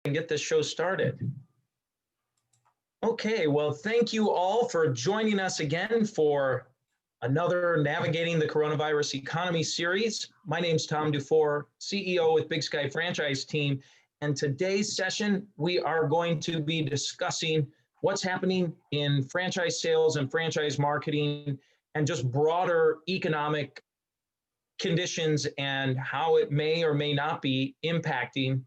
and get this show started. Okay, well, thank you all for joining us again for another Navigating the Coronavirus Economy series. My name's Tom DuFore, CEO with Big Sky Franchise Team, and today's session we are going to be discussing what's happening in franchise sales and franchise marketing and just broader economic conditions and how it may or may not be impacting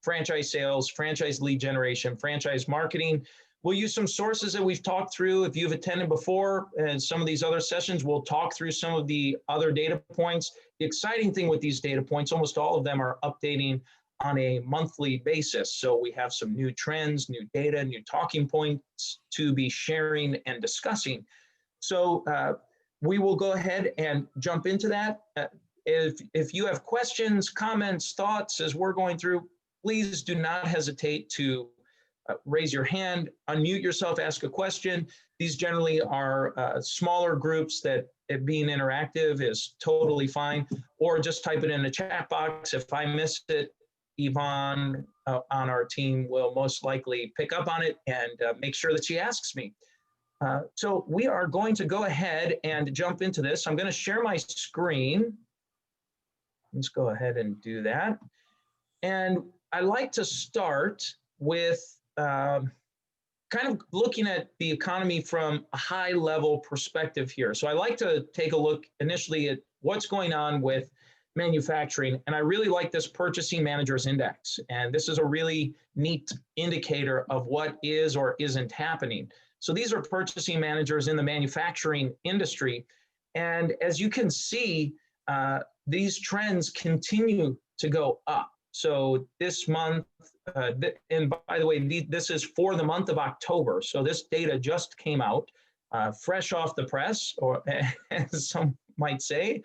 franchise sales, franchise lead generation, franchise marketing. We'll use some sources that we've talked through. If you've attended before and some of these other sessions, we'll talk through some of the other data points. The exciting thing with these data points, almost all of them are updating on a monthly basis. So we have some new trends, new data, new talking points to be sharing and discussing. So we will go ahead and jump into that. If you have questions, comments, thoughts as we're going through, please do not hesitate to raise your hand, unmute yourself, ask a question. These generally are smaller groups that being interactive is totally fine, or just type it in the chat box. If I miss it, Yvonne on our team will most likely pick up on it and make sure that she asks me. So we are going to go ahead and jump into this. I'm going to share my screen. Let's go ahead and do that. And I like to start with kind of looking at the economy from a high level perspective here. So I like to take a look initially at what's going on with manufacturing. And I really like this Purchasing Managers Index. And this is a really neat indicator of what is or isn't happening. So these are purchasing managers in the manufacturing industry. And as you can see, these trends continue to go up. So this month, and by the way, this is for the month of October. So this data just came out, fresh off the press, or as some might say.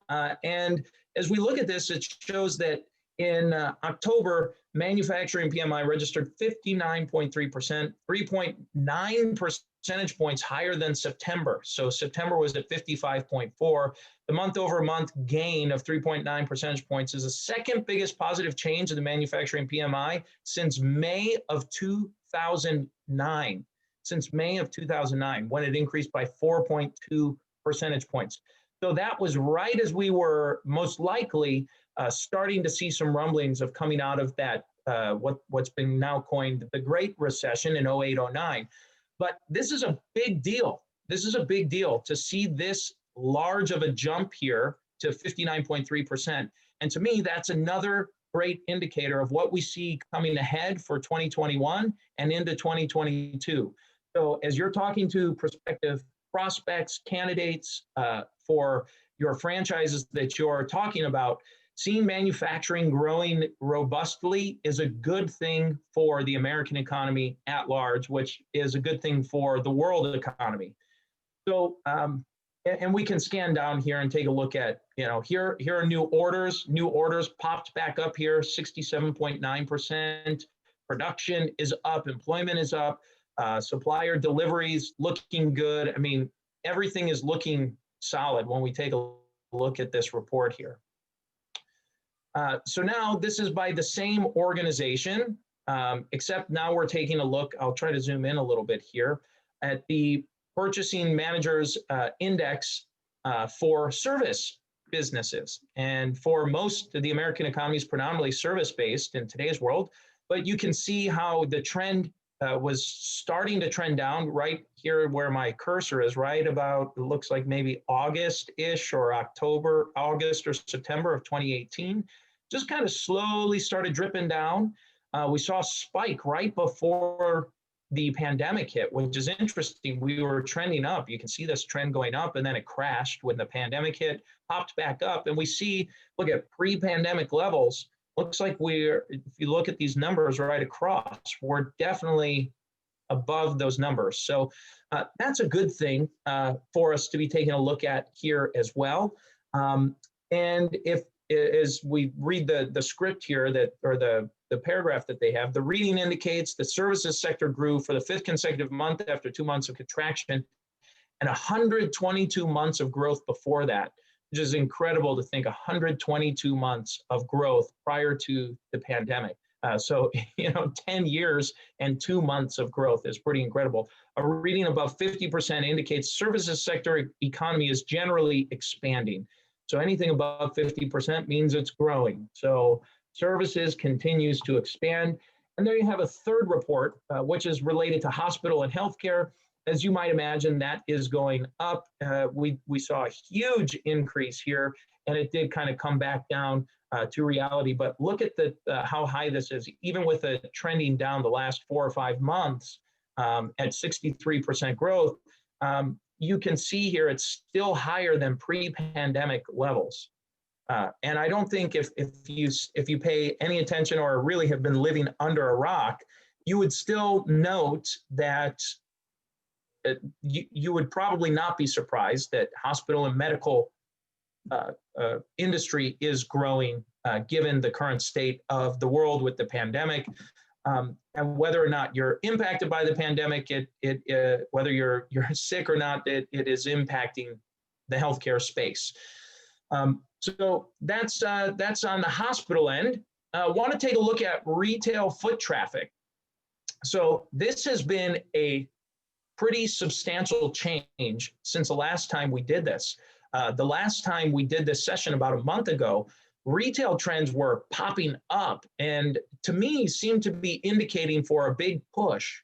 And as we look at this, it shows that in October, manufacturing PMI registered 59.3%, 3.9 percentage points higher than September. So September was at 55.4. The month-over-month gain of 3.9 percentage points is the second biggest positive change in the manufacturing PMI since May of 2009. Since May of 2009, when it increased by 4.2 percentage points. So that was right as we were most likely starting to see some rumblings of coming out of that, what's been now coined the Great Recession in 08-09. But this is a big deal. This is a big deal to see this large of a jump here to 59.3%. And to me, that's another great indicator of what we see coming ahead for 2021 and into 2022. So as you're talking to prospective prospects, candidates for your franchises that you're talking about, seeing manufacturing growing robustly is a good thing for the American economy at large, which is a good thing for the world economy. So, and we can scan down here and take a look at, here are new orders. New orders popped back up here, 67.9%. Production is up, employment is up, supplier deliveries looking good. I mean, everything is looking solid when we take a look at this report here. So now this is by the same organization, except now we're taking a look, I'll try to zoom in a little bit here, at the Purchasing Managers Index for service businesses. And for most of the American economy is predominantly service-based in today's world, but you can see how the trend was starting to trend down right here where my cursor is, right about, it looks like maybe August-ish or August or September of 2018. Just kind of slowly started dripping down. We saw a spike right before the pandemic hit, which is interesting. We were trending up. You can see this trend going up, and then it crashed when the pandemic hit, popped back up, and we see, look at pre-pandemic levels. Looks like if you look at these numbers right across, we're definitely above those numbers. So that's a good thing for us to be taking a look at here as well. And as we read the script here or the paragraph that they have, the reading indicates the services sector grew for the 5th consecutive month after 2 months of contraction and 122 months of growth before that, which is incredible to think 122 months of growth prior to the pandemic. So, 10 years and 2 months of growth is pretty incredible. A reading above 50% indicates services sector economy is generally expanding. So anything above 50% means it's growing. So services continues to expand. And there you have a third report, which is related to hospital and healthcare. As you might imagine, that is going up. We saw a huge increase here, and it did kind of come back down to reality. But look at how high this is, even with it trending down the last 4 or 5 months at 63% growth. You can see here it's still higher than pre-pandemic levels. And I don't think if you pay any attention or really have been living under a rock, you would still note that you would probably not be surprised that hospital and medical industry is growing given the current state of the world with the pandemic. And whether or not you're impacted by the pandemic, whether you're sick or not, it is impacting the healthcare space. So that's on the hospital end. Want to take a look at retail foot traffic. So this has been a pretty substantial change since the last time we did this. The last time we did this session about a month ago, retail trends were popping up and to me seemed to be indicating for a big push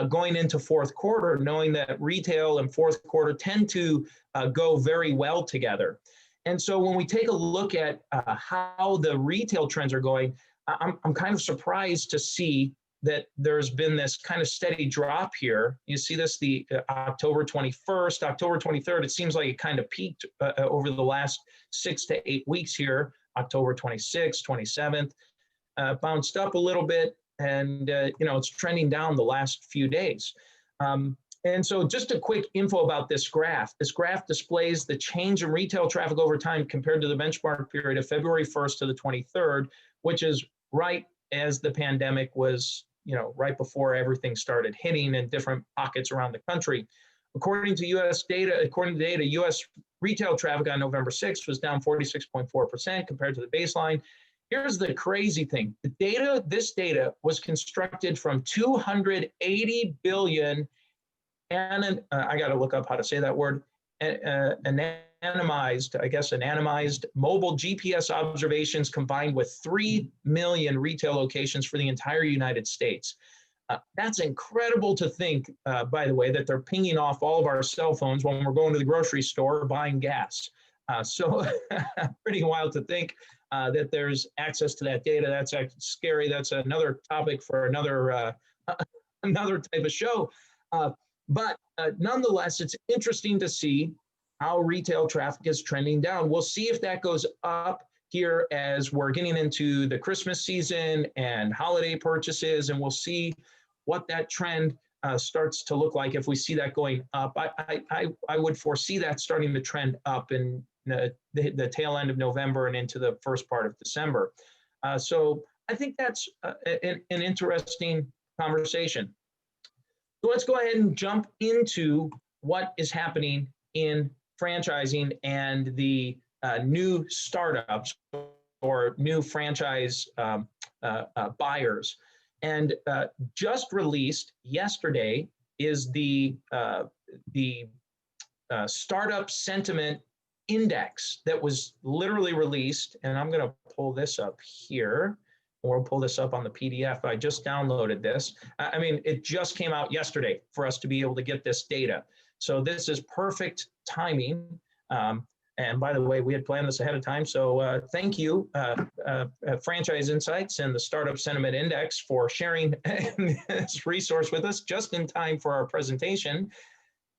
going into fourth quarter, knowing that retail and fourth quarter tend to go very well together. And so when we take a look at how the retail trends are going, I'm kind of surprised to see that there's been this kind of steady drop here. You see this, the October 21st, October 23rd, it seems like it kind of peaked over the last 6 to 8 weeks here. October 26th, 27th, bounced up a little bit, and it's trending down the last few days. And so just a quick info about this graph. This graph displays the change in retail traffic over time compared to the benchmark period of February 1st to the 23rd, which is right as the pandemic was, right before everything started hitting in different pockets around the country. According to U.S. data, U.S. retail traffic on November 6th was down 46.4% compared to the baseline. Here's the crazy thing. This data was constructed from 280 billion, and I got to look up how to say that word, anonymized mobile GPS observations combined with 3 million retail locations for the entire United States. That's incredible to think, by the way, that they're pinging off all of our cell phones when we're going to the grocery store or buying gas. So pretty wild to think that there's access to that data. That's scary. That's another topic for another type of show. But nonetheless, it's interesting to see how retail traffic is trending down. We'll see if that goes up here as we're getting into the Christmas season and holiday purchases, and we'll see what that trend starts to look like. If we see that going up, I would foresee that starting to trend up in the tail end of November and into the first part of December. So I think that's an interesting conversation. So let's go ahead and jump into what is happening in franchising and the new startups or new franchise buyers. And just released yesterday is the Startup Sentiment Index that was literally released. And I'm going to pull this up here, or pull this up on the PDF. I just downloaded this. I mean, it just came out yesterday for us to be able to get this data. So this is perfect timing. And by the way, we had planned this ahead of time. So thank you, Franchise Insights and the Startup Sentiment Index, for sharing this resource with us just in time for our presentation.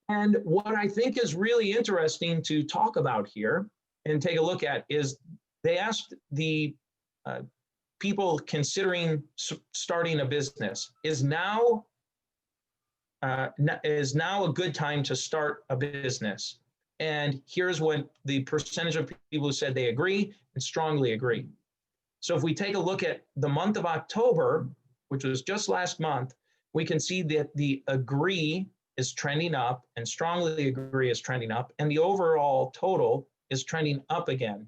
And what I think is really interesting to talk about here and take a look at is they asked the people considering starting a business, is now a good time to start a business? And here's what the percentage of people who said they agree and strongly agree. So if we take a look at the month of October, which was just last month, we can see that the agree is trending up and strongly agree is trending up, and the overall total is trending up again.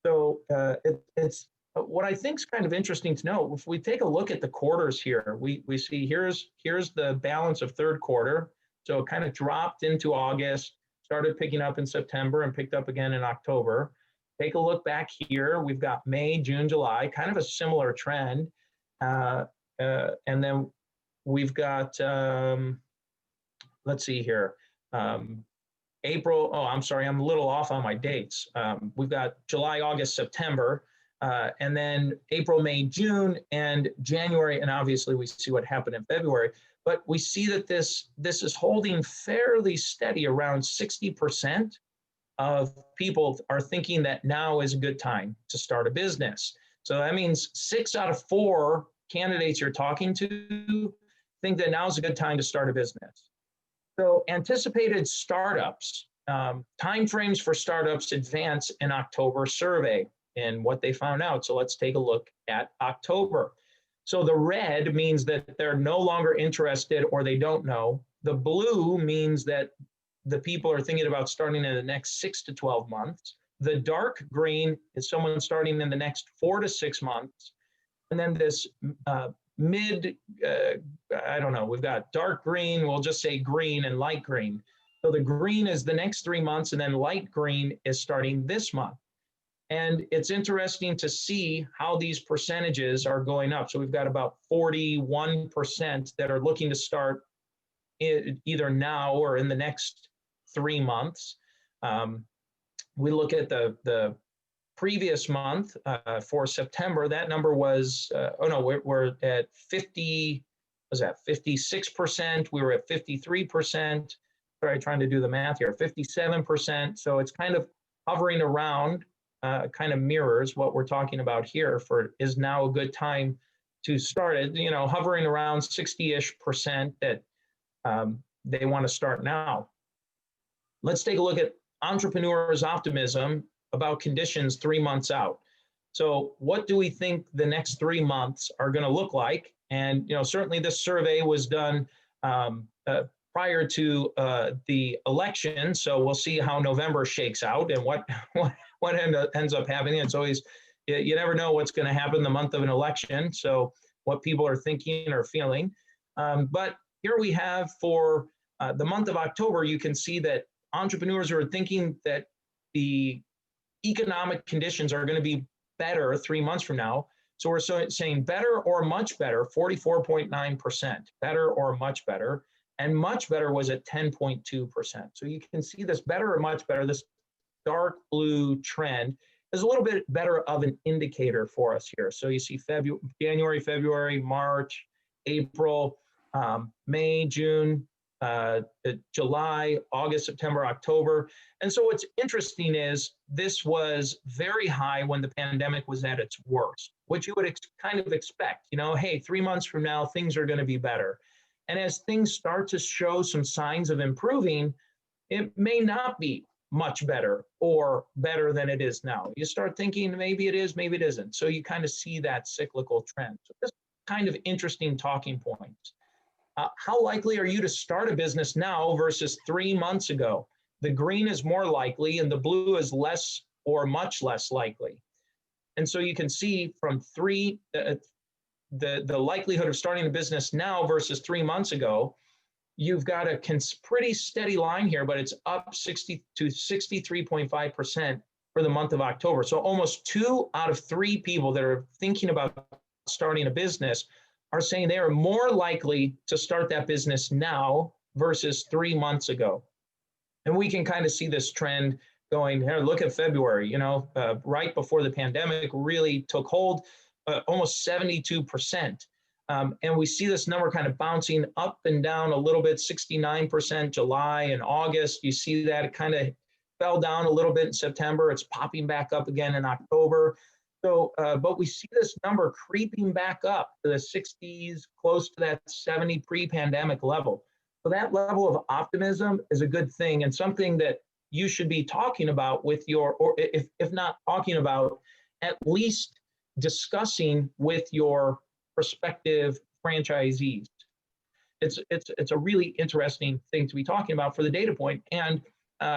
So it's what I think is kind of interesting to know, if we take a look at the quarters here, we see here's the balance of third quarter. So it kind of dropped into August, started picking up in September, and picked up again in October. Take a look back here. We've got May, June, July, kind of a similar trend. And then we've got, let's see here, April. Oh, I'm sorry, I'm a little off on my dates. We've got July, August, September, and then April, May, June, and January. And obviously we see what happened in February. But we see that this is holding fairly steady. Around 60% of people are thinking that now is a good time to start a business. So that means 6 out of 4 candidates you're talking to think that now is a good time to start a business. So anticipated startups, timeframes for startups advance in October survey and what they found out. So let's take a look at October. So the red means that they're no longer interested or they don't know. The blue means that the people are thinking about starting in the next 6 to 12 months. The dark green is someone starting in the next 4 to 6 months. And then this I don't know, we've got dark green, we'll just say green, and light green. So the green is the next 3 months, and then light green is starting this month. And it's interesting to see how these percentages are going up. So we've got about 41% that are looking to start either now or in the next 3 months. We look at the previous month for September, that number was, we're at 56%. We were at 53%. Sorry, trying to do the math here, 57%. So it's kind of hovering around, kind of mirrors what we're talking about here for is now a good time to start it, hovering around 60-ish% that they want to start now. Let's take a look at entrepreneurs' optimism about conditions 3 months out. So what do we think the next 3 months are going to look like? And certainly this survey was done prior to the election, so we'll see how November shakes out and what ends up happening. It's always, you never know what's going to happen the month of an election, so what people are thinking or feeling. But here we have for the month of October, you can see that entrepreneurs are thinking that the economic conditions are going to be better 3 months from now. So we're saying better or much better, 44.9%, better or much better, and much better was at 10.2%. So you can see this better or much better, this dark blue trend is a little bit better of an indicator for us here. So you see January, February, March, April, May, June, July, August, September, October. And so what's interesting is this was very high when the pandemic was at its worst, which you would kind of expect, hey, 3 months from now, things are going to be better. And as things start to show some signs of improving, it may not be much better or better than it is now. You start thinking maybe it is, maybe it isn't. So you kind of see that cyclical trend. So this kind of interesting talking points. How likely are you to start a business now versus 3 months ago? The green is more likely and the blue is less or much less likely. And so you can see from the likelihood of starting a business now versus 3 months ago, you've got a pretty steady line here, but it's up 60 to 63.5% for the month of October. So almost 2 out of 3 people that are thinking about starting a business are saying they are more likely to start that business now versus 3 months ago. And we can kind of see this trend going here. Look at February, right before the pandemic really took hold, almost 72%. And we see this number kind of bouncing up and down a little bit, 69% July and August. You see that it kind of fell down a little bit in September. It's popping back up again in October. So, but we see this number creeping back up to the 60s, close to that 70 pre-pandemic level. So that level of optimism is a good thing and something that you should be talking about with or if not talking about, at least discussing with your prospective franchisees. It's a really interesting thing to be talking about for the data point, and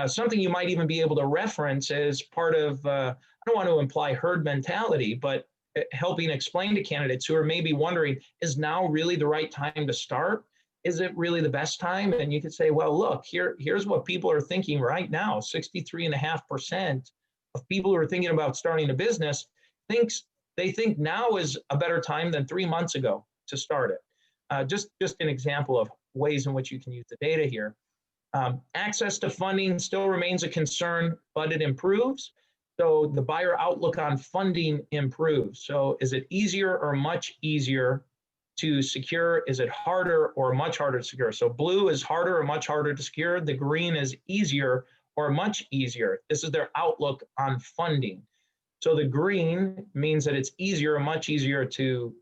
something you might even be able to reference as part of, I don't want to imply herd mentality, but helping explain to candidates who are maybe wondering, is now really the right time to start? Is it really the best time? And you could say, well, look, here's what people are thinking right now. 63.5% of people who are thinking about starting a business they think now is a better time than 3 months ago to start it. Just an example of ways in which you can use the data here. Access to funding still remains a concern, but it improves. So the buyer outlook on funding improves. So is it easier or much easier to secure? Is it harder or much harder to secure? So blue is harder or much harder to secure. The green is easier or much easier. This is their outlook on funding. So the green means that it's easier or much easier to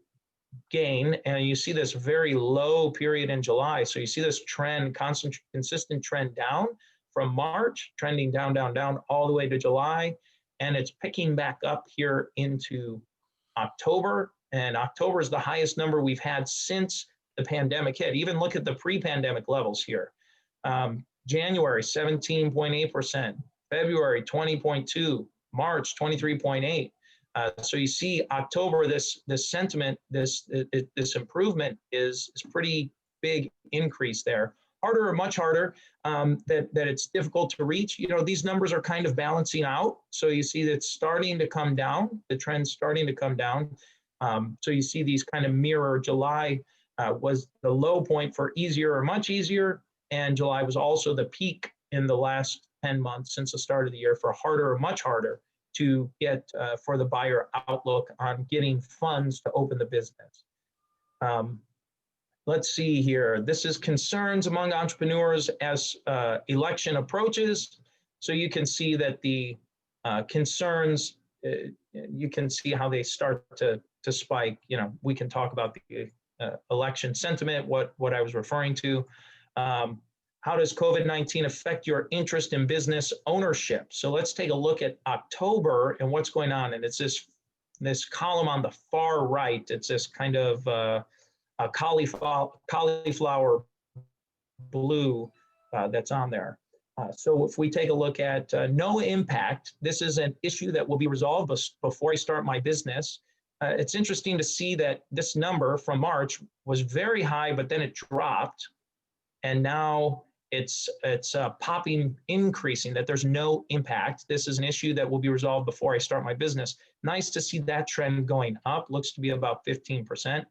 gain. And you see this very low period in July. So you see this trend, consistent trend down from March, trending down, down, down all the way to July. And it's picking back up here into October. And October is the highest number we've had since the pandemic hit. Even look at the pre-pandemic levels here. January, 17.8%, February, 20.2%, March, 23.8%. So you see October, this sentiment, this improvement is pretty big increase there. Harder or much harder, that it's difficult to reach. You know, these numbers are kind of balancing out. So you see that it's starting to come down, the trend's starting to come down. So you see these kind of mirror. July was the low point for easier or much easier, and July was also the peak in the last 10 months since the start of the year for harder or much harder to get for the buyer outlook on getting funds to open the business. Let's see here. This is concerns among entrepreneurs as election approaches. So you can see that the concerns, you can see how they start to spike. You know, we can talk about the election sentiment, what I was referring to. How does COVID-19 affect your interest in business ownership? So let's take a look at October and what's going on. And it's this column on the far right. It's this kind of a cauliflower blue that's on there. So if we take a look at no impact, this is an issue that will be resolved before I start my business. It's interesting to see that this number from March was very high, but then it dropped. And now it's popping, increasing, that there's no impact. This is an issue that will be resolved before I start my business. Nice to see that trend going up, looks to be about 15%.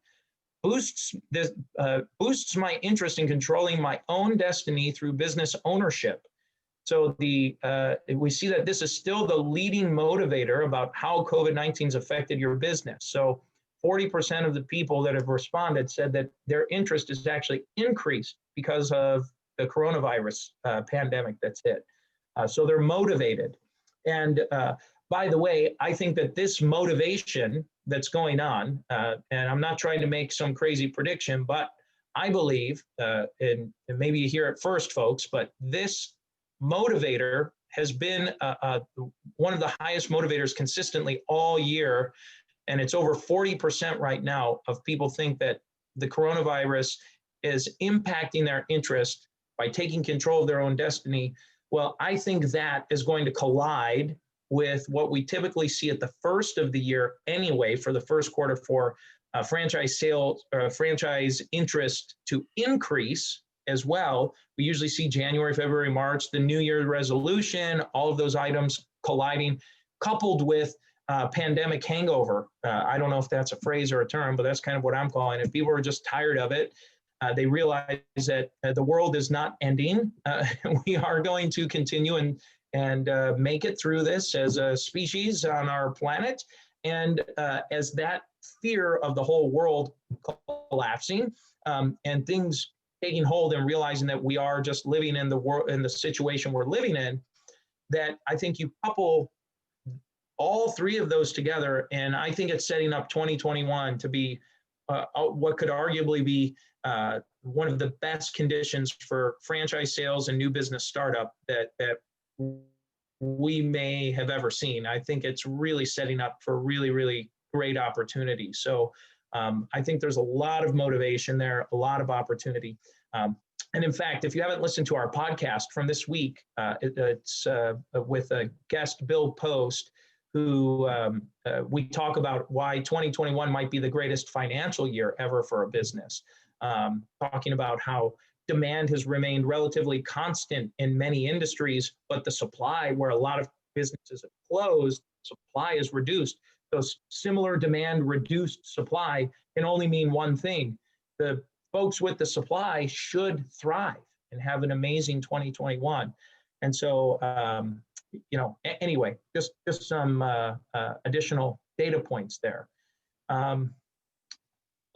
Boosts my interest in controlling my own destiny through business ownership. So we see that this is still the leading motivator about how COVID-19 has affected your business. So 40% of the people that have responded said that their interest is actually increased because of the coronavirus pandemic that's hit. So they're motivated. And by the way, I think that this motivation that's going on, and I'm not trying to make some crazy prediction, but I believe, and maybe you hear it first, folks, but this motivator has been one of the highest motivators consistently all year. And it's over 40% right now of people think that the coronavirus is impacting their interest by taking control of their own destiny. Well, I think that is going to collide with what we typically see at the first of the year anyway, for the first quarter, for franchise sales or franchise interest to increase as well. We usually see January, February, March, the New Year resolution, all of those items colliding, coupled with pandemic hangover. I don't know if that's a phrase or a term, but that's kind of what I'm calling it. People are just tired of it. They realize that the world is not ending. We are going to continue and make it through this as a species on our planet. And as that fear of the whole world collapsing and things taking hold and realizing that we are just living in the world, in the situation we're living in, that I think you couple all three of those together, and I think it's setting up 2021 to be what could arguably be one of the best conditions for franchise sales and new business startup that we may have ever seen. I think it's really setting up for really, really great opportunity. So I think there's a lot of motivation there, a lot of opportunity. And in fact, if you haven't listened to our podcast from this week, it's with a guest, Bill Post, who we talk about why 2021 might be the greatest financial year ever for a business, talking about how demand has remained relatively constant in many industries, but the supply, where a lot of businesses have closed, supply is reduced. So similar demand, reduced supply can only mean one thing. The folks with the supply should thrive and have an amazing 2021. And so, anyway, just some additional data points there.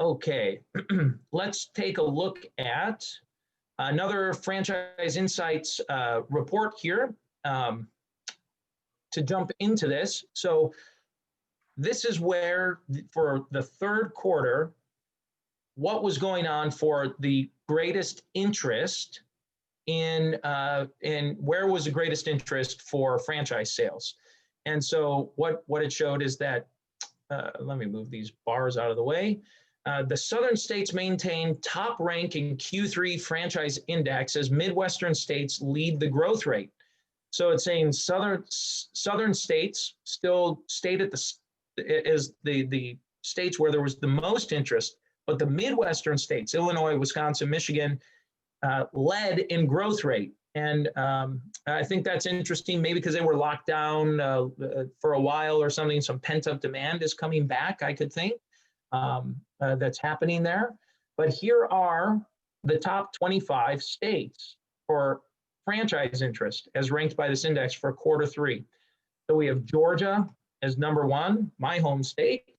Okay, let's take a look at another Franchise Insights report here to jump into this. So this is where, for the third quarter, what was going on for the greatest interest in where was the greatest interest for franchise sales. And so what it showed is that, let me move these bars out of the way. The southern states maintain top rank in Q3 franchise index as Midwestern states lead the growth rate. So it's saying southern states still stayed at the states where there was the most interest, but the Midwestern states, Illinois, Wisconsin, Michigan, led in growth rate. And I think that's interesting, maybe because they were locked down for a while or something. Some pent-up demand is coming back, I could think, that's happening there. But here are the top 25 states for franchise interest as ranked by this index for quarter three. So we have Georgia as number one, my home state,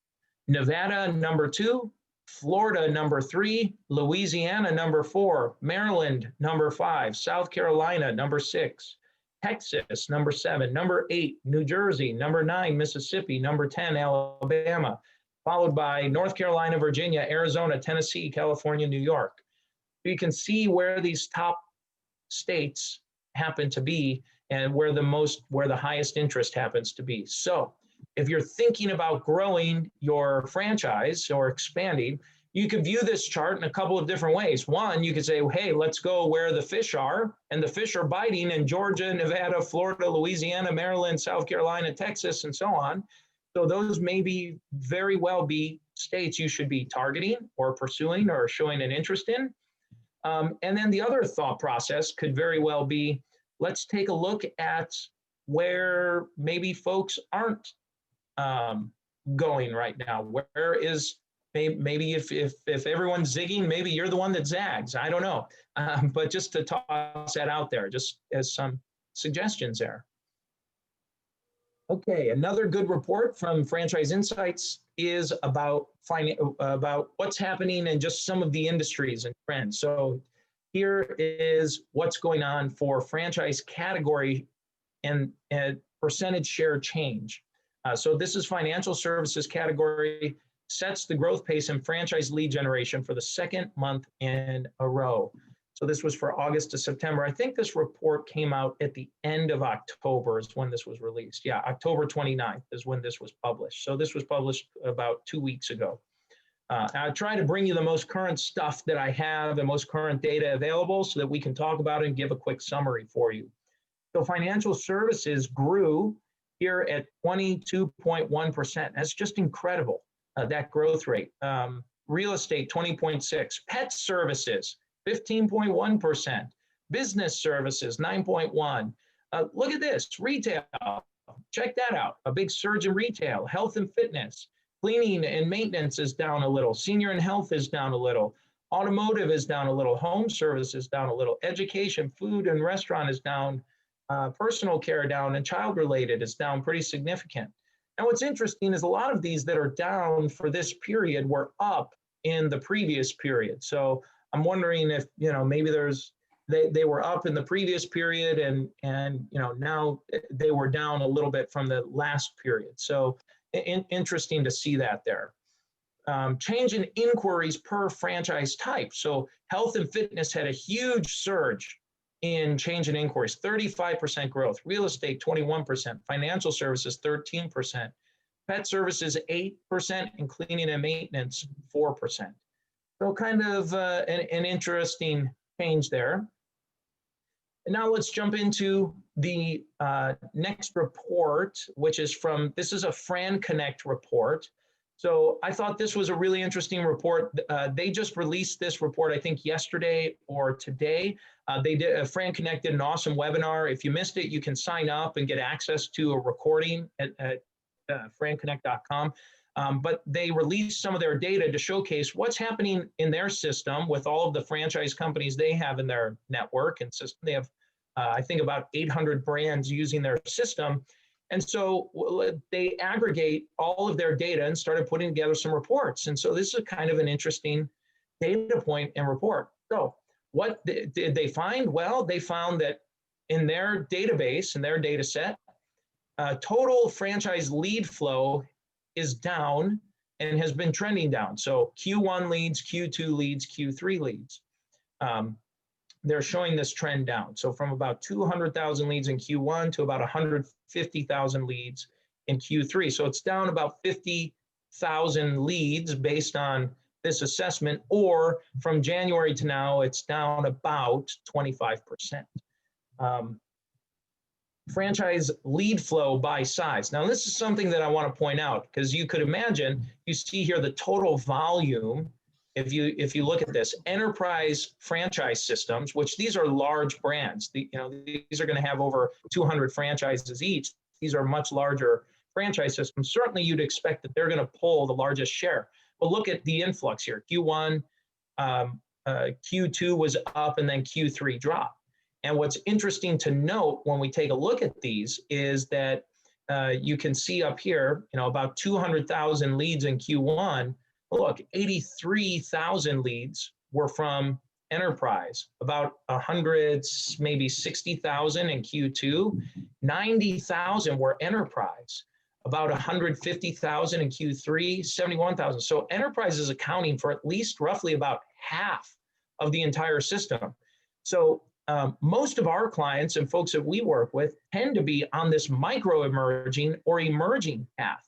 Nevada number two, Florida number three, Louisiana number four, Maryland number five, South Carolina number six, Texas number seven, number eight, New Jersey, number nine, Mississippi, number 10, Alabama, followed by North Carolina, Virginia, Arizona, Tennessee, California, New York. You can see where these top states happen to be and where the highest interest happens to be. So if you're thinking about growing your franchise or expanding, you could view this chart in a couple of different ways. One, you could say, hey, let's go where the fish are, and the fish are biting in Georgia, Nevada, Florida, Louisiana, Maryland, South Carolina, Texas, and so on. So those may very well be states you should be targeting or pursuing or showing an interest in. And then the other thought process could very well be, let's take a look at where maybe folks aren't going right now. Where is maybe if everyone's zigging, maybe you're the one that zags. I don't know. But just to toss that out there, just as some suggestions there. Okay, another good report from Franchise Insights is about what's happening in just some of the industries and trends. So here is what's going on for franchise category and percentage share change. So this is financial services category, sets the growth pace in franchise lead generation for the second month in a row. So this was for August to September. I think this report came out at the end of October is when this was released. Yeah, October 29th is when this was published. So this was published about 2 weeks ago. I try to bring you the most current stuff that I have, the most current data available so that we can talk about it and give a quick summary for you. So financial services grew here at 22.1%. That's just incredible, that growth rate. Real estate, 20.6%. Pet services, 15.1%. Business services, 9.1%. Look at this, retail. Check that out. A big surge in retail. Health and fitness. Cleaning and maintenance is down a little. Senior and health is down a little. Automotive is down a little. Home service is down a little. Education, food and restaurant is down. Personal care down, and child-related is down pretty significant. And what's interesting is a lot of these that are down for this period were up in the previous period. So I'm wondering if, maybe they were up in the previous period and now they were down a little bit from the last period. So interesting to see that there. Change in inquiries per franchise type. So health and fitness had a huge surge in change in inquiries, 35% growth. Real estate, 21%. Financial services, 13%. Pet services, 8%. And cleaning and maintenance, 4%. So kind of an interesting change there. And now let's jump into the next report, which is this is a Fran Connect report. So I thought this was a really interesting report. They just released this report, I think yesterday or today. Fran Connect did an awesome webinar. If you missed it, you can sign up and get access to a recording at franconnect.com. But they released some of their data to showcase what's happening in their system with all of the franchise companies they have in their network and system. They have, I think, about 800 brands using their system. And so they aggregate all of their data and started putting together some reports. And so this is kind of an interesting data point and report. So what did they find? Well, they found that in their database, in their data set, total franchise lead flow is down and has been trending down. So Q1 leads, Q2 leads, Q3 leads. They're showing this trend down. So from about 200,000 leads in Q1 to about 150,000 leads in Q3. So it's down about 50,000 leads based on this assessment, or from January to now, it's down about 25%. Franchise lead flow by size. Now, this is something that I want to point out, because you could imagine, you see here the total volume. If you look at this, enterprise franchise systems, which these are large brands, these are going to have over 200 franchises each. These are much larger franchise systems. Certainly, you'd expect that they're going to pull the largest share. But look at the influx here. Q1, Q2 was up, and then Q3 dropped. And what's interesting to note when we take a look at these is that you can see up here, about 200,000 leads in Q1. Look, 83,000 leads were from enterprise, about 100, maybe 60,000 in Q2, 90,000 were enterprise, about 150,000 in Q3, 71,000. So enterprise is accounting for at least roughly about half of the entire system. So most of our clients and folks that we work with tend to be on this micro emerging or emerging path.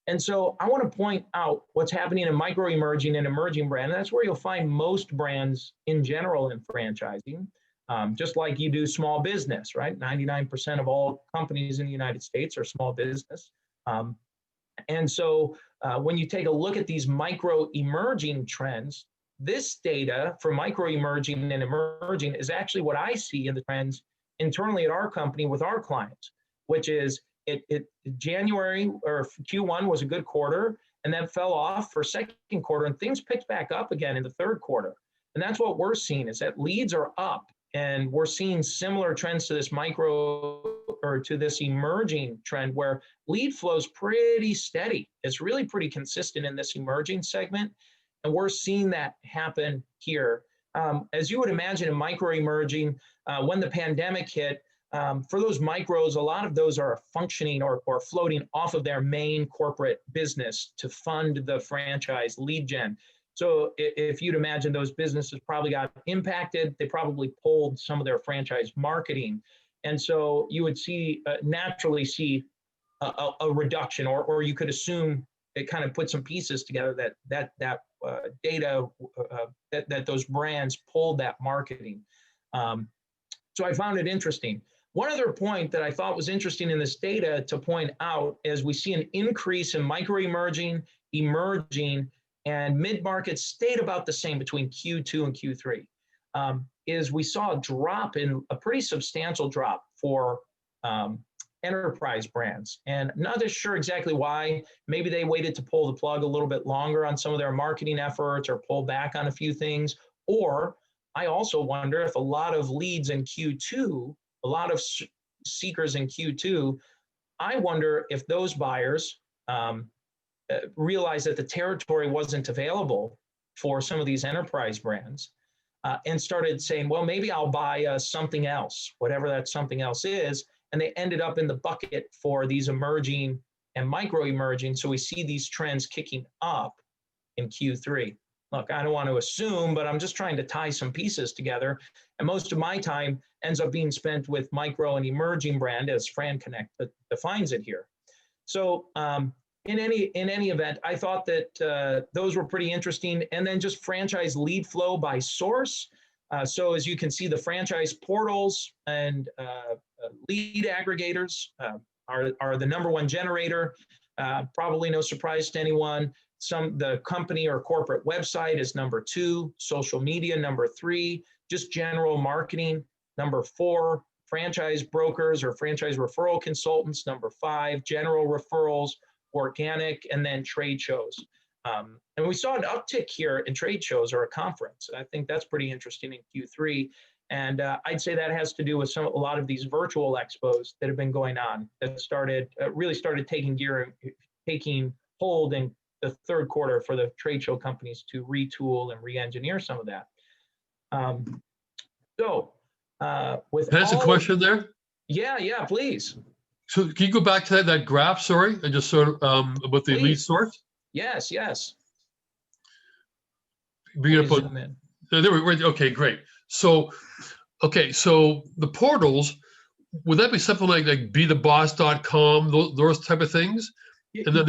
And so I want to point out what's happening in micro emerging and emerging brand. And that's where you'll find most brands in general in franchising, just like you do small business, right? 99% of all companies in the United States are small business. And so when you take a look at these micro emerging trends, this data for micro emerging and emerging is actually what I see in the trends internally at our company with our clients, which is January or Q1 was a good quarter and then fell off for second quarter, and things picked back up again in the third quarter. And that's what we're seeing, is that leads are up, and we're seeing similar trends to this micro or to this emerging trend where lead flow is pretty steady. It's really pretty consistent in this emerging segment. And we're seeing that happen here. As you would imagine in micro emerging, when the pandemic hit, for those micros, a lot of those are functioning or floating off of their main corporate business to fund the franchise lead gen. So if you'd imagine, those businesses probably got impacted, they probably pulled some of their franchise marketing. And so you would naturally see a reduction, or you could assume it kind of put some pieces together that data that those brands pulled that marketing. So I found it interesting. One other point that I thought was interesting in this data to point out, as we see an increase in micro emerging, emerging, and mid-market stayed about the same between Q2 and Q3, is we saw a pretty substantial drop for enterprise brands. And not as sure exactly why. Maybe they waited to pull the plug a little bit longer on some of their marketing efforts or pull back on a few things. Or I also wonder if a lot of leads in Q2, a lot of seekers in Q2, I wonder if those buyers realized that the territory wasn't available for some of these enterprise brands and started saying, well, maybe I'll buy something else, whatever that something else is. And they ended up in the bucket for these emerging and micro emerging. So we see these trends kicking up in Q3. Look, I don't want to assume, but I'm just trying to tie some pieces together. And most of my time ends up being spent with micro and emerging brand, as Fran Connect defines it here. So in any event, I thought that those were pretty interesting. And then just franchise lead flow by source. So as you can see, the franchise portals and lead aggregators are the number one generator. Probably no surprise to anyone. The company or corporate website is number 2, social media number 3, just general marketing number 4, franchise brokers or franchise referral consultants number 5, general referrals, organic, and then trade shows. And we saw an uptick here in trade shows or a conference. I think that's pretty interesting in Q3. And I'd say that has to do with a lot of these virtual expos that have been going on that really started taking hold in the third quarter for the trade show companies to retool and re-engineer some of that. With Can I ask a question there? Yeah, please. So can you go back to that graph, sorry, and just sort of about the lead source? Yes. Bring it up on, there we go. Okay, great. So the portals, would that be something like BeTheBoss.com, those type of things? And then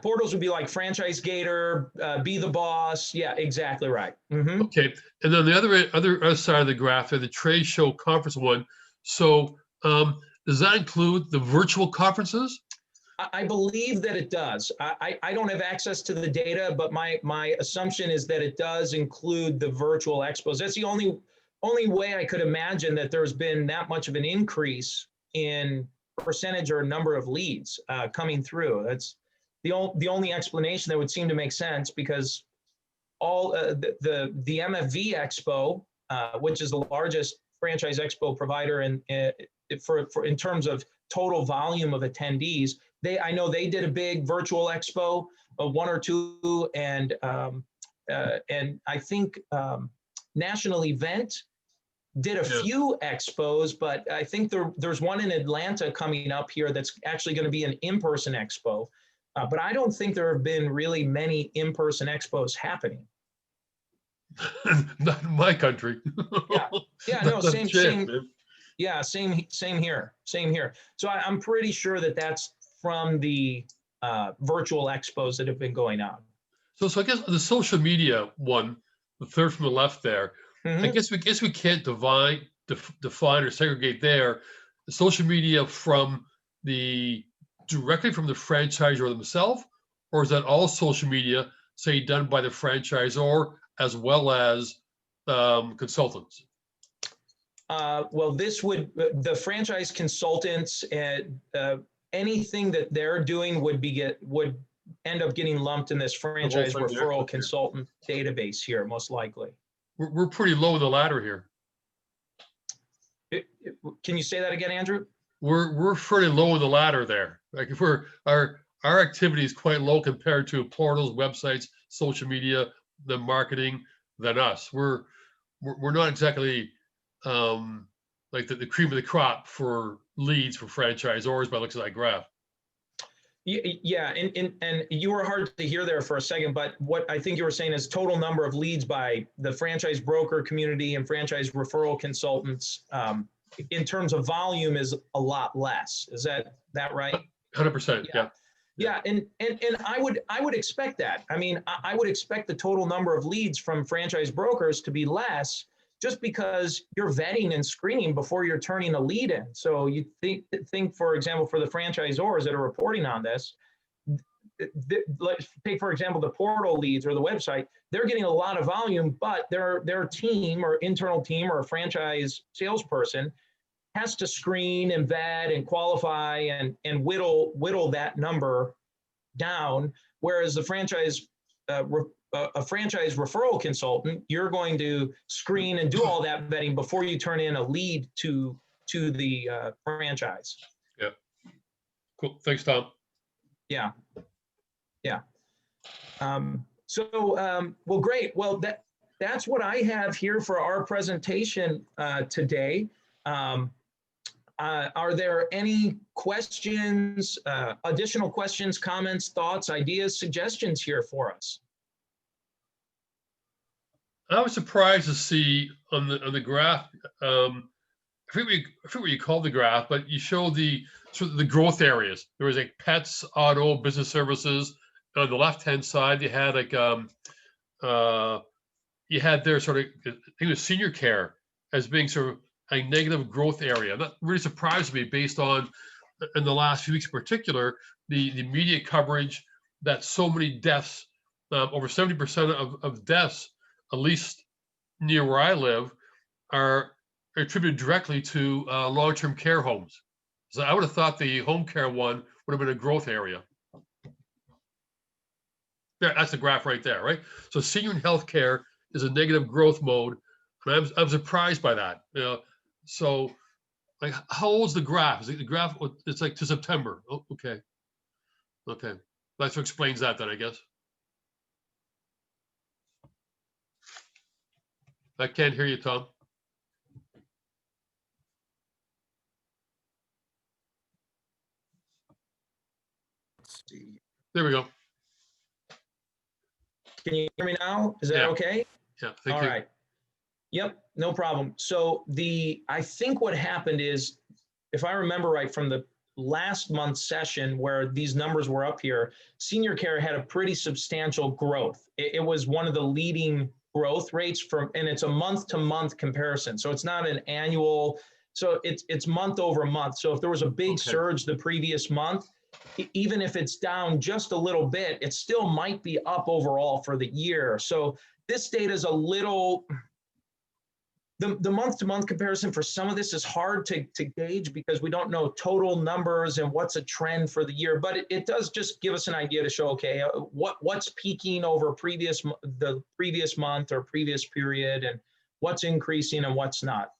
portals would be like Franchise Gator, Be the Boss. Yeah, exactly right. Mm-hmm. Okay, and then the other side of the graph, the trade show conference one. So does that include the virtual conferences? I believe that it does. I don't have access to the data, but my assumption is that it does include the virtual expos. That's the only way I could imagine that there's been that much of an increase in percentage or number of leads coming through. That's the only explanation that would seem to make sense, because all the MFV Expo, which is the largest franchise expo provider in terms of total volume of attendees, I know they did a big virtual expo, 1 or 2, and I think National Event did a few expos, but I think there's one in Atlanta coming up here that's actually going to be an in-person expo. But I don't think there have been really many in-person expos happening. Not in my country. No, same. Yeah, same here. So I'm pretty sure that that's from the virtual expos that have been going on. So I guess the social media one, the third from the left there, mm-hmm. I guess we can't define or segregate there the social media directly from the franchisor themselves, or is that all social media, say, done by the franchisor as well as consultants? Well, the franchise consultants and anything that they're doing would end up getting lumped in this franchise referral consultant database here, most likely. We're pretty low in the ladder here. Can you say that again, Andrew? We're pretty low in the ladder there. Like if our activity is quite low compared to portals, websites, social media, the marketing than us. We're not exactly like the cream of the crop for leads for franchisors by looks at that graph. Yeah, and you were hard to hear there for a second, but what I think you were saying is total number of leads by the franchise broker community and franchise referral consultants in terms of volume is a lot less. Is that right? 100%. Yeah, and I would expect that. I mean, I would expect the total number of leads from franchise brokers to be less, just because you're vetting and screening before you're turning a lead in. So you think, for example, for the franchisors that are reporting on this, let's take, for example, the portal leads or the website, they're getting a lot of volume, but their team or internal team or a franchise salesperson has to screen and vet and qualify and whittle that number down. Whereas the franchise a franchise referral consultant, you're going to screen and do all that vetting before you turn in a lead to the franchise. Yeah. Cool. Thanks, Tom. Yeah. Well, great. Well, that's what I have here for our presentation today. Are there any questions, additional questions, comments, thoughts, ideas, suggestions here for us? I was surprised to see on the graph. I forget what you call the graph, but you show the sort of the growth areas. There was like pets, auto, business services. On the left-hand side, you had like you had there sort of, I think it was senior care as being sort of a negative growth area. That really surprised me based on, in the last few weeks in particular, the media coverage that so many deaths, over 70% of deaths, at least near where I live, are attributed directly to long-term care homes. So I would have thought the home care one would have been a growth area. There, that's the graph right there, right? So senior and healthcare is a negative growth mode. And I'm surprised by that. So like, how old's the graph? Is it the graph? It's like to September. Oh, okay. Okay. That's what explains that then, I guess. I can't hear you, Tom. Let's see. There we go. Can you hear me now? Is that okay? Yeah, thank you. All right. Yep, no problem. So I think what happened is, if I remember right from the last month's session where these numbers were up here, senior care had a pretty substantial growth. It was one of the leading growth rates and it's a month-to-month comparison. So it's not an annual, so it's month over month. So if there was a big surge the previous month, even if it's down just a little bit, it still might be up overall for the year. So this data is a little, the month-to-month comparison for some of this is hard to gauge because we don't know total numbers and what's a trend for the year, but it does just give us an idea to show, okay, what's peaking over the previous month or previous period, and what's increasing and what's not.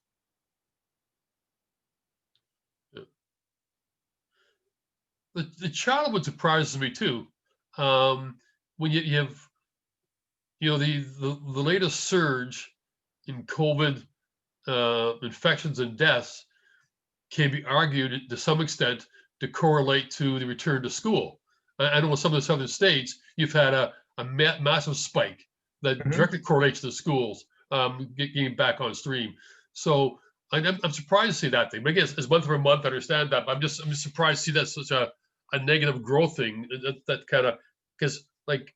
The child one surprises me too. When you have, the latest surge in COVID infections and deaths can be argued to some extent to correlate to the return to school. I know in some of the southern states, you've had a massive spike that directly correlates to the schools getting back on stream. So I'm surprised to see that thing. But again, it's month over month, I understand that. But I'm just surprised to see that such a negative growth thing. That kind of, because like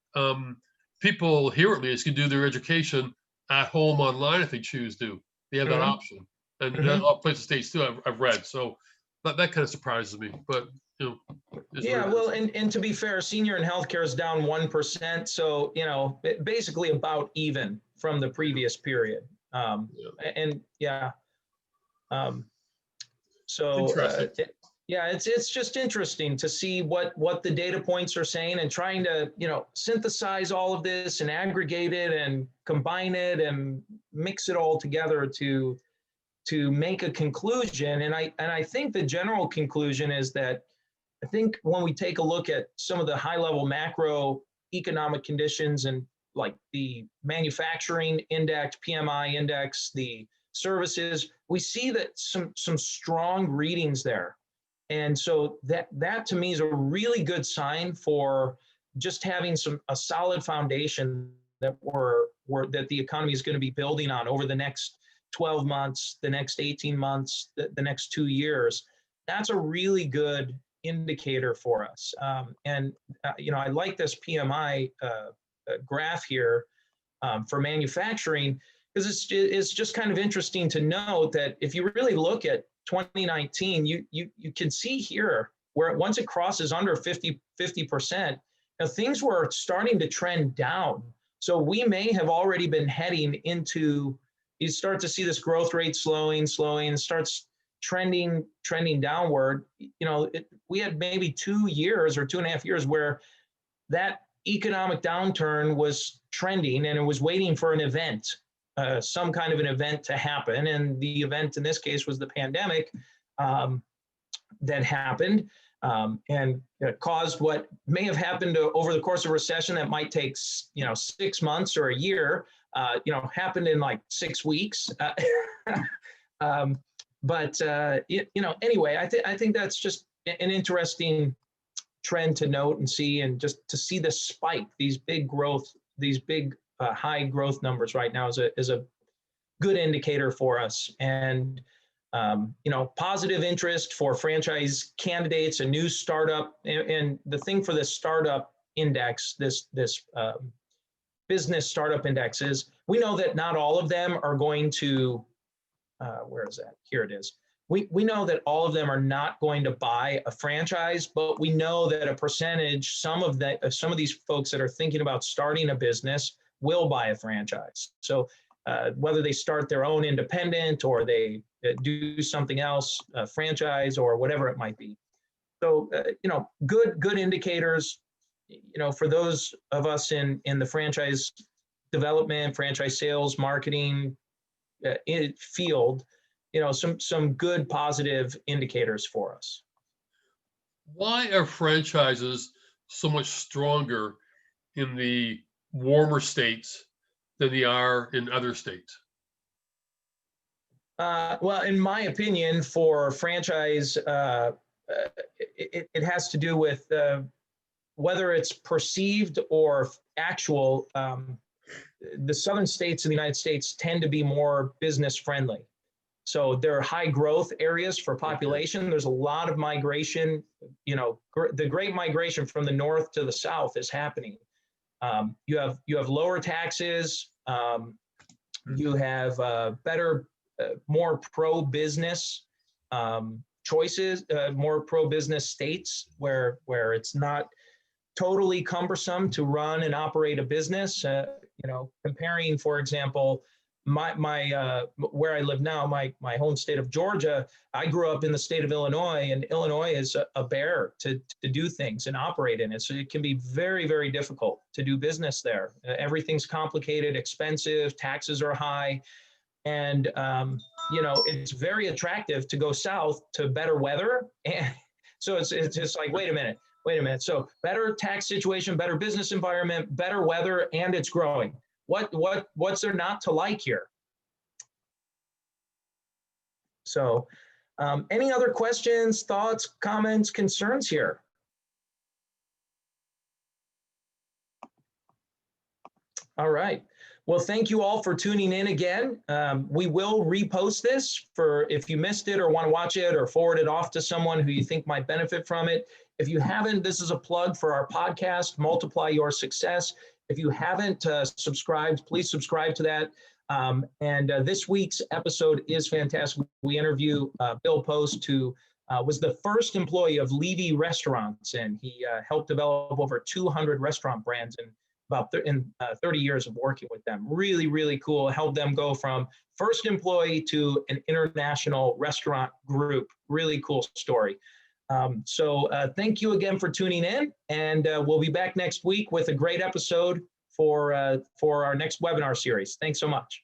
people here at least can do their education at home online if they choose to. They have that option, and a lot of places, states too. I've read, so that kind of surprises me. But yeah, well, and to be fair, senior and healthcare is down 1%, so basically about even from the previous period. It's just interesting to see what the data points are saying, and trying to synthesize all of this and aggregate it and combine it and mix it all together to make a conclusion. And I think the general conclusion is that I think when we take a look at some of the high level macro economic conditions, and like the manufacturing index, PMI index, the services, we see that some strong readings there. And so that to me is a really good sign for just having a solid foundation that that the economy is going to be building on over the next 12 months, the next 18 months, the next 2 years. That's a really good indicator for us. I like this PMI graph here for manufacturing, because it's just kind of interesting to know that if you really look at 2019, you can see here where once it crosses under 50%, things were starting to trend down. So we may have already been heading into, you start to see this growth rate slowing, starts trending downward. We had maybe 2 years or 2.5 years where that economic downturn was trending, and it was waiting for an event. Some kind of an event to happen, and the event in this case was the pandemic that happened, and caused what may have happened over the course of a recession that might take 6 months or a year. Happened in like 6 weeks. Anyway, I think that's just an interesting trend to note and see, and just to see the spike, these big high growth numbers right now is a good indicator for us. And positive interest for franchise candidates, a new startup, and the thing for the startup index, this business startup indexes. We know that not all of them are going to, where is that? Here it is. We know that all of them are not going to buy a franchise, but we know that a percentage, some of these folks that are thinking about starting a business will buy a franchise. So whether they start their own independent or they do something else, franchise or whatever it might be. So, good indicators, for those of us in the franchise development, franchise sales, marketing field, some good positive indicators for us. Why are franchises so much stronger in the warmer states than they are in other states? Well, in my opinion, for franchise, it has to do with whether it's perceived or actual. The southern states in the United States tend to be more business friendly. So there are high growth areas for population. There's a lot of migration. The great migration from the north to the south is happening. You have lower taxes. You have better, more pro-business choices, more pro-business states where it's not totally cumbersome to run and operate a business. Comparing, for example, my where I live now, my home state of Georgia, I grew up in the state of Illinois, and Illinois is a bear to do things and operate in it. So it can be very, very difficult to do business there. Everything's complicated, expensive, taxes are high, and it's very attractive to go south to better weather. And so it's just like, wait a minute. So better tax situation, better business environment, better weather, and it's growing. What's there not to like here? So any other questions, thoughts, comments, concerns here? All right. Well, thank you all for tuning in again. We will repost this for if you missed it or want to watch it or forward it off to someone who you think might benefit from it. If you haven't, this is a plug for our podcast, Multiply Your Success. If you haven't subscribed, please subscribe to that. And this week's episode is fantastic. We interview Bill Post, who was the first employee of Levy Restaurants, and he helped develop over 200 restaurant brands in about 30 years of working with them. Really, really cool. Helped them go from first employee to an international restaurant group. Really cool story. So thank you again for tuning in, and we'll be back next week with a great episode for our next webinar series. Thanks so much.